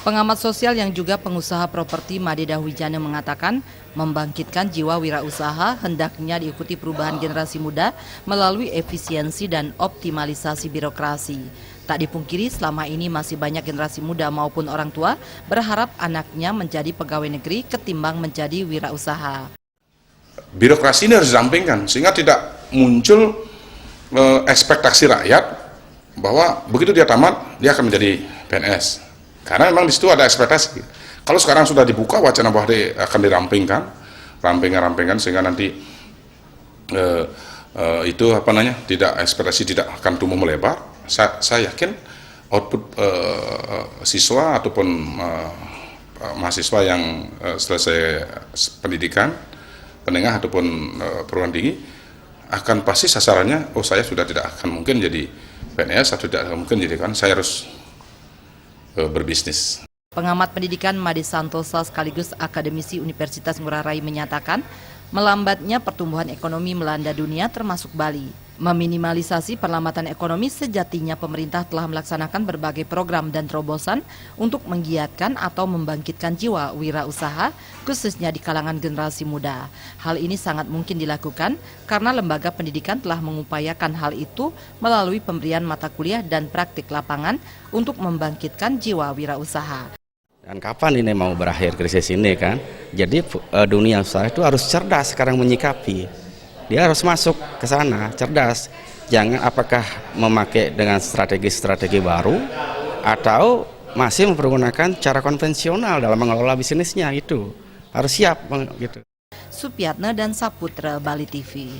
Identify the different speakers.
Speaker 1: Pengamat sosial yang juga pengusaha properti Madeda Wijana mengatakan, membangkitkan jiwa wirausaha hendaknya diikuti perubahan generasi muda melalui efisiensi dan optimalisasi birokrasi. Tak dipungkiri selama ini masih banyak generasi muda maupun orang tua berharap anaknya menjadi pegawai negeri ketimbang menjadi wirausaha.
Speaker 2: Birokrasi ini harus dirampingkan sehingga tidak muncul ekspektasi rakyat bahwa begitu dia tamat dia akan menjadi PNS. Karena memang di situ ada ekspektasi. Kalau sekarang sudah dibuka wacana bahwa akan dirampingkan, sehingga nanti itu ekspektasi tidak akan tumbuh melebar. Saya yakin output siswa ataupun mahasiswa yang selesai pendidikan menengah ataupun perguruan tinggi akan pasti sasarannya, saya sudah tidak akan mungkin jadi PNS atau tidak mungkin jadi saya harus berbisnis.
Speaker 1: Pengamat pendidikan Made Santosa sekaligus akademisi Universitas Ngurah Rai menyatakan, melambatnya pertumbuhan ekonomi melanda dunia termasuk Bali. Meminimalisasi perlambatan ekonomi sejatinya pemerintah telah melaksanakan berbagai program dan terobosan untuk menggiatkan atau membangkitkan jiwa wirausaha khususnya di kalangan generasi muda. Hal ini sangat mungkin dilakukan karena lembaga pendidikan telah mengupayakan hal itu melalui pemberian mata kuliah dan praktik lapangan untuk membangkitkan jiwa wirausaha.
Speaker 3: Dan kapan ini mau berakhir krisis ini kan? Jadi dunia usaha itu harus cerdas sekarang menyikapi. Dia harus masuk ke sana, cerdas. Jangan apakah memakai dengan strategi-strategi baru atau masih mempergunakan cara konvensional dalam mengelola bisnisnya, itu harus siap gitu.
Speaker 1: Supiatna dan Saputra, Bali TV.